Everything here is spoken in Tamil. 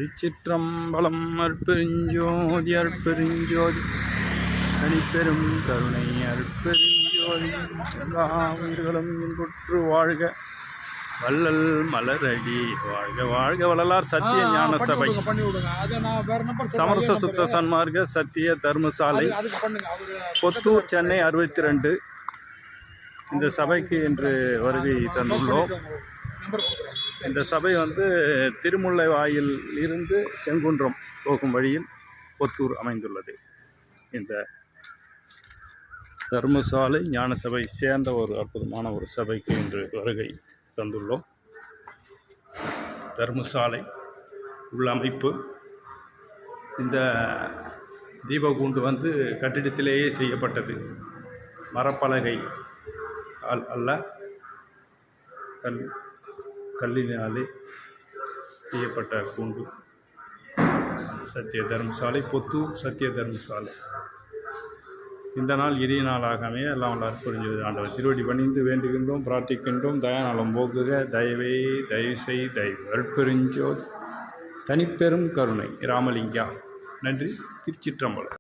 திருச்சிற்றம்பலம். அற்பெருஞ்சோதி அற்பெருஞ்சோதி தனிப்பெரும் கருணை அற்பெருஞ்சோதி. எல்லா உயிர்களும் இன்புற்று வாழ்க, வள்ளல் மலரடி வாழ்க. வாழ்க வள்ளலார் சத்திய ஞான சபை, சமரச சுத்த சன்மார்க்க சத்திய தர்மசாலை, பொத்தூர், சென்னை 62. இந்த சபைக்கு இன்று வருகை தந்துள்ளோம். இந்த சபை திருமுல்லை வாயில் இருந்து செங்குன்றம் போகும் வழியில் பொத்தூர் அமைந்துள்ளது. இந்த தர்மசாலை ஞான சபை சேர்ந்த ஒரு அற்புதமான ஒரு சபைக்கு இன்று வருகை தந்துள்ளோம். தர்மசாலை உள்ளமைப்பு, இந்த தீபகூண்டு கட்டிடத்திலேயே செய்யப்பட்டது. மரப்பலகை அல்ல, கல்லினாலே செய்யப்பட்ட கூண்டு. சத்திய தர்மசாலை, பொத்தூர் சத்திய தர்மசாலை. இந்த நாள் இனிய நாளாகவே எல்லாம் வல்ல அற்புதஞ்சோதி ஆண்டவர் திருவடி பணிந்து வேண்டுகின்றோம், பிரார்த்திக்கின்றோம். தயாநலம் போக்குக, தயவே தயவு செய் தெய்வ அற்பெருஞ்சோதி தனிப்பெரும் கருணை ராமலிங்கா. நன்றி. திருச்சிற்றம்பலம்.